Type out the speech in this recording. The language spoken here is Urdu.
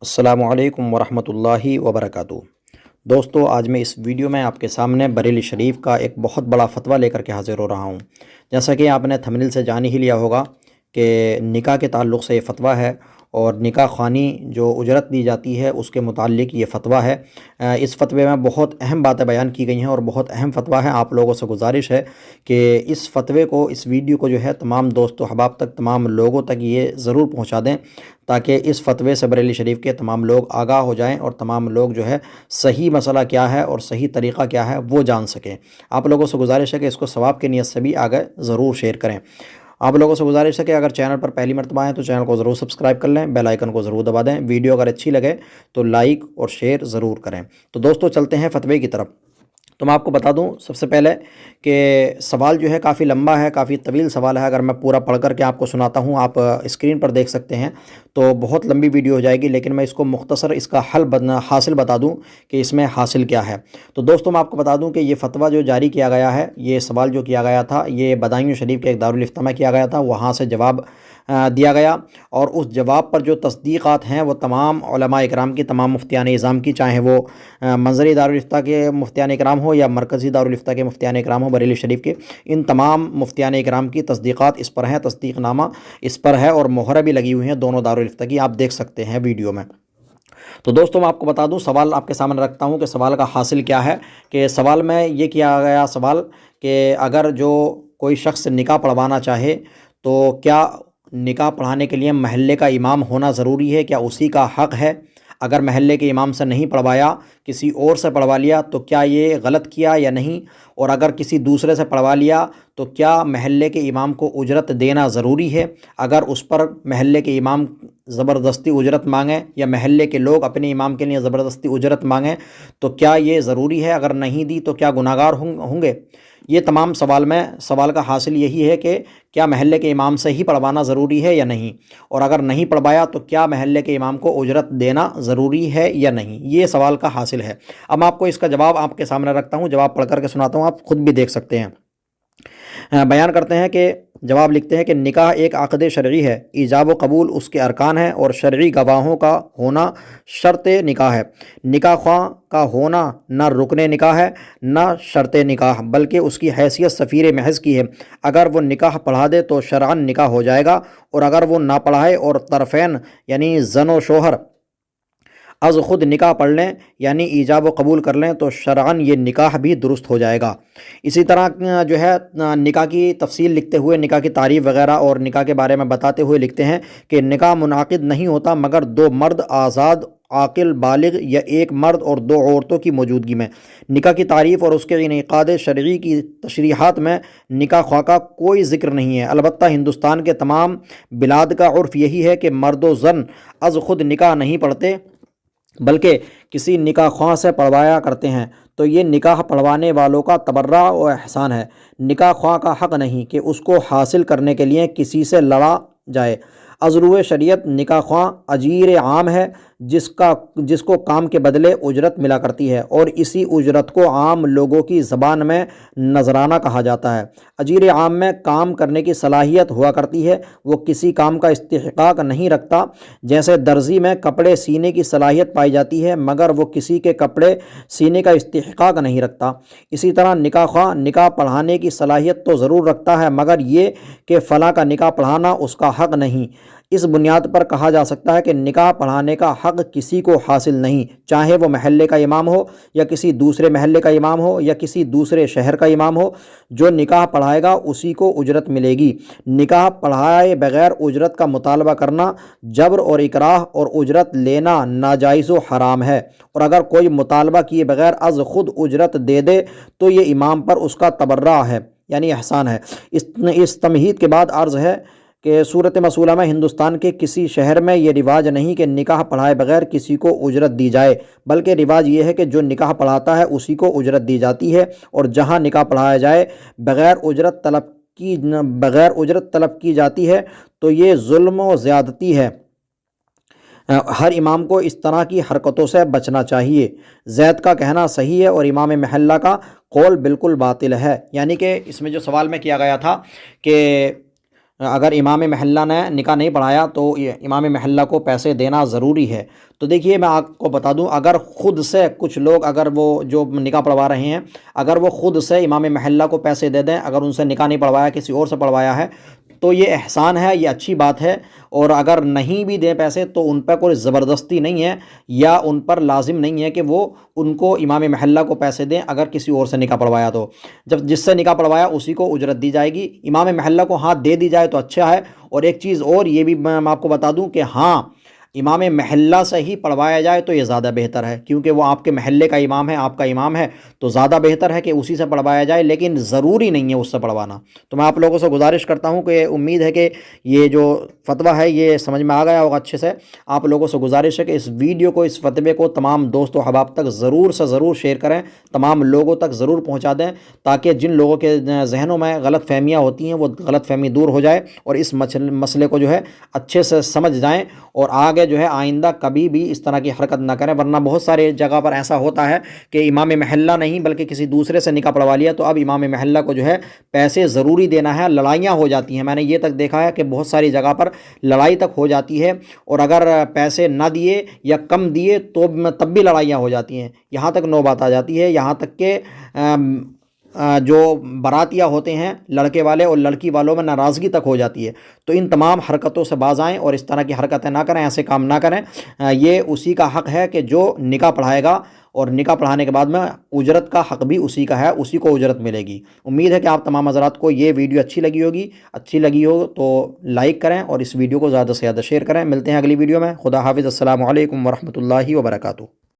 السلام علیکم ورحمۃ اللہ وبرکاتہ۔ دوستو، آج میں اس ویڈیو میں آپ کے سامنے بریلی شریف کا ایک بہت بڑا فتویٰ لے کر کے حاضر ہو رہا ہوں۔ جیسا کہ آپ نے تھمبنیل سے جان ہی لیا ہوگا کہ نکاح کے تعلق سے یہ فتویٰ ہے، اور نکاح خوانی جو اجرت دی جاتی ہے اس کے متعلق یہ فتویٰ ہے۔ اس فتوے میں بہت اہم باتیں بیان کی گئی ہیں اور بہت اہم فتویٰ ہے۔ آپ لوگوں سے گزارش ہے کہ اس فتوے کو، اس ویڈیو کو جو ہے تمام دوست و احباب تک، تمام لوگوں تک یہ ضرور پہنچا دیں، تاکہ اس فتوے سے بریلی شریف کے تمام لوگ آگاہ ہو جائیں اور تمام لوگ جو ہے صحیح مسئلہ کیا ہے اور صحیح طریقہ کیا ہے وہ جان سکیں۔ آپ لوگوں سے گزارش ہے کہ اس کو ثواب کی نیت سے بھی آگے ضرور شیئر کریں۔ آپ لوگوں سے گزارش ہے کہ اگر چینل پر پہلی مرتبہ ہیں تو چینل کو ضرور سبسکرائب کر لیں، بیل آئیکن کو ضرور دبا دیں، ویڈیو اگر اچھی لگے تو لائک اور شیئر ضرور کریں۔ تو دوستو، چلتے ہیں فتوے کی طرف۔ تو میں آپ کو بتا دوں سب سے پہلے کہ سوال جو ہے کافی لمبا ہے، کافی طویل سوال ہے۔ اگر میں پورا پڑھ کر کے آپ کو سناتا ہوں، آپ اسکرین پر دیکھ سکتے ہیں، تو بہت لمبی ویڈیو ہو جائے گی، لیکن میں اس کو مختصر اس کا حاصل بتا دوں کہ اس میں حاصل کیا ہے۔ تو دوستو، میں آپ کو بتا دوں کہ یہ فتویٰ جو جاری کیا گیا ہے، یہ سوال جو کیا گیا تھا، یہ بدایوں شریف کے ایک دارالافتاء میں کیا گیا تھا، وہاں سے جواب دیا گیا، اور اس جواب پر جو تصدیقات ہیں وہ تمام علماء اکرام کی، تمام مفتیان اعظام کی، چاہے وہ منظری دارالافتاء کے مفتیان اکرام ہو یا مرکزی دارالافتاء کے مفتیان اکرام ہو بریلی شریف کے، ان تمام مفتیان اکرام کی تصدیقات اس پر ہیں، تصدیق نامہ اس پر ہے، اور مہرہ بھی لگی ہوئی ہیں دونوں دارالافتاء کی، آپ دیکھ سکتے ہیں ویڈیو میں۔ تو دوستو، میں آپ کو بتا دوں، سوال آپ کے سامنے رکھتا ہوں کہ سوال کا حاصل کیا ہے۔ کہ سوال میں یہ کیا گیا سوال کہ اگر جو کوئی شخص نکاح پڑھوانا چاہے تو کیا نکاح پڑھانے کے لیے محلے کا امام ہونا ضروری ہے؟ کیا اسی کا حق ہے؟ اگر محلے کے امام سے نہیں پڑھوایا، کسی اور سے پڑھوا لیا، تو کیا یہ غلط کیا یا نہیں؟ اور اگر کسی دوسرے سے پڑھوا لیا تو کیا محلے کے امام کو اجرت دینا ضروری ہے؟ اگر اس پر محلے کے امام زبردستی اجرت مانگیں یا محلے کے لوگ اپنے امام کے لیے زبردستی اجرت مانگیں تو کیا یہ ضروری ہے؟ اگر نہیں دی تو کیا گناہگار ہوں گے؟ یہ تمام سوال کا حاصل یہی ہے کہ کیا محلے کے امام سے ہی پڑھوانا ضروری ہے یا نہیں، اور اگر نہیں پڑھوایا تو کیا محلے کے امام کو اجرت دینا ضروری ہے یا نہیں، یہ سوال کا حاصل ہے۔ اب میں آپ کو اس کا جواب آپ کے سامنے رکھتا ہوں، جواب پڑھ کر کے سناتا ہوں، آپ خود بھی دیکھ سکتے ہیں۔ بیان کرتے ہیں کہ جواب لکھتے ہیں کہ نکاح ایک عقد شرعی ہے، ایجاب و قبول اس کے ارکان ہیں، اور شرعی گواہوں کا ہونا شرط نکاح ہے۔ نکاح خواہ کا ہونا نہ رکن نکاح ہے نہ شرط نکاح، بلکہ اس کی حیثیت سفیر محض کی ہے۔ اگر وہ نکاح پڑھا دے تو شرعاً نکاح ہو جائے گا، اور اگر وہ نہ پڑھائے اور طرفین یعنی زن و شوہر از خود نکاح پڑھ لیں یعنی ایجاب و قبول کر لیں تو شرعاً یہ نکاح بھی درست ہو جائے گا۔ اسی طرح جو ہے نکاح کی تفصیل لکھتے ہوئے، نکاح کی تعریف وغیرہ اور نکاح کے بارے میں بتاتے ہوئے لکھتے ہیں کہ نکاح منعقد نہیں ہوتا مگر دو مرد آزاد عاقل بالغ یا ایک مرد اور دو عورتوں کی موجودگی میں۔ نکاح کی تعریف اور اس کے انعقاد شرعی کی تشریحات میں نکاح خواہ کا کوئی ذکر نہیں ہے۔ البتہ ہندوستان کے تمام بلاد کا عرف یہی ہے کہ مرد و زن از خود نکاح نہیں پڑھتے بلکہ کسی نکاح خواہ سے پڑھوایا کرتے ہیں، تو یہ نکاح پڑھوانے والوں کا تبرع و احسان ہے۔ نکاح خواہ کا حق نہیں کہ اس کو حاصل کرنے کے لیے کسی سے لڑا جائے۔ از روئے شریعت نکاح خواہ اجیر عام ہے، جس کو کام کے بدلے اجرت ملا کرتی ہے، اور اسی اجرت کو عام لوگوں کی زبان میں نذرانہ کہا جاتا ہے۔ اجیر عام میں کام کرنے کی صلاحیت ہوا کرتی ہے، وہ کسی کام کا استحقاق نہیں رکھتا۔ جیسے درزی میں کپڑے سینے کی صلاحیت پائی جاتی ہے مگر وہ کسی کے کپڑے سینے کا استحقاق نہیں رکھتا، اسی طرح نکاح خواہ نکاح پڑھانے کی صلاحیت تو ضرور رکھتا ہے مگر یہ کہ فلاں کا نکاح پڑھانا اس کا حق نہیں۔ اس بنیاد پر کہا جا سکتا ہے کہ نکاح پڑھانے کا حق کسی کو حاصل نہیں، چاہے وہ محلے کا امام ہو یا کسی دوسرے محلے کا امام ہو یا کسی دوسرے شہر کا امام ہو۔ جو نکاح پڑھائے گا اسی کو اجرت ملے گی۔ نکاح پڑھائے بغیر اجرت کا مطالبہ کرنا جبر اور اکراہ اور اجرت لینا ناجائز و حرام ہے، اور اگر کوئی مطالبہ کیے بغیر از خود اجرت دے دے تو یہ امام پر اس کا تبرع ہے یعنی احسان ہے۔ اس تمہید کے بعد عرض ہے کہ صورت مسئولہ میں ہندوستان کے کسی شہر میں یہ رواج نہیں کہ نکاح پڑھائے بغیر کسی کو اجرت دی جائے، بلکہ رواج یہ ہے کہ جو نکاح پڑھاتا ہے اسی کو اجرت دی جاتی ہے، اور جہاں نکاح پڑھایا جائے بغیر اجرت طلب کی جاتی ہے تو یہ ظلم و زیادتی ہے۔ ہر امام کو اس طرح کی حرکتوں سے بچنا چاہیے۔ زید کا کہنا صحیح ہے اور امام محلہ کا قول بالکل باطل ہے۔ یعنی کہ اس میں جو سوال میں کیا گیا تھا کہ اگر امام محلہ نے نکاح نہیں پڑھایا تو امام محلہ کو پیسے دینا ضروری ہے۔ تو دیکھیے میں آپ کو بتا دوں، اگر خود سے کچھ لوگ، اگر وہ جو نکاح پڑھوا رہے ہیں، اگر وہ خود سے امام محلہ کو پیسے دے دیں، اگر ان سے نکاح نہیں پڑھوایا، کسی اور سے پڑھوایا ہے، تو یہ احسان ہے، یہ اچھی بات ہے۔ اور اگر نہیں بھی دیں پیسے تو ان پر کوئی زبردستی نہیں ہے، یا ان پر لازم نہیں ہے کہ وہ ان کو امام محلہ کو پیسے دیں اگر کسی اور سے نکاح پڑھوایا تو۔ جب جس سے نکاح پڑھوایا اسی کو اجرت دی جائے گی، امام محلہ کو ہاتھ دے دی جائے تو اچھا ہے۔ اور ایک چیز اور یہ بھی میں آپ کو بتا دوں کہ ہاں، امام محلہ سے ہی پڑھوایا جائے تو یہ زیادہ بہتر ہے، کیونکہ وہ آپ کے محلے کا امام ہے، آپ کا امام ہے، تو زیادہ بہتر ہے کہ اسی سے پڑھوایا جائے، لیکن ضروری نہیں ہے اس سے پڑھوانا۔ تو میں آپ لوگوں سے گزارش کرتا ہوں کہ امید ہے کہ یہ جو فتویٰ ہے یہ سمجھ میں آ گیا ہوگا اچھے سے۔ آپ لوگوں سے گزارش ہے کہ اس ویڈیو کو، اس فتوے کو تمام دوست و احباب تک ضرور سے ضرور شیئر کریں، تمام لوگوں تک ضرور پہنچا دیں، تاکہ جن لوگوں کے ذہنوں میں غلط فہمیاں ہوتی ہیں وہ غلط فہمی دور ہو جائے، اور اس مسئلے کو جو ہے اچھے سے سمجھ جائیں، اور آگے جو ہے آئندہ کبھی بھی اس طرح کی حرکت نہ کریں۔ ورنہ بہت سارے جگہ پر ایسا ہوتا ہے کہ امام محلہ نہیں بلکہ کسی دوسرے سے نکاح پڑھوا لیا، تو اب امام محلہ کو جو ہے پیسے ضروری دینا ہے، لڑائیاں ہو جاتی ہیں۔ میں نے یہ تک دیکھا ہے کہ بہت ساری جگہ پر لڑائی تک ہو جاتی ہے، اور اگر پیسے نہ دیے یا کم دیے تو تب بھی لڑائیاں ہو جاتی ہیں، یہاں تک نوبات آ جاتی ہے، یہاں تک کہ جو براتیاں ہوتے ہیں لڑکے والے اور لڑکی والوں میں ناراضگی تک ہو جاتی ہے۔ تو ان تمام حرکتوں سے باز آئیں اور اس طرح کی حرکتیں نہ کریں، ایسے کام نہ کریں۔ یہ اسی کا حق ہے کہ جو نکاح پڑھائے گا، اور نکاح پڑھانے کے بعد میں اجرت کا حق بھی اسی کا ہے، اسی کو اجرت ملے گی۔ امید ہے کہ آپ تمام حضرات کو یہ ویڈیو اچھی لگی ہو تو لائک کریں، اور اس ویڈیو کو زیادہ سے زیادہ شیئر کریں۔ ملتے ہیں اگلی ویڈیو میں۔ خدا حافظ، السلام علیکم ورحمۃ اللہ وبرکاتہ۔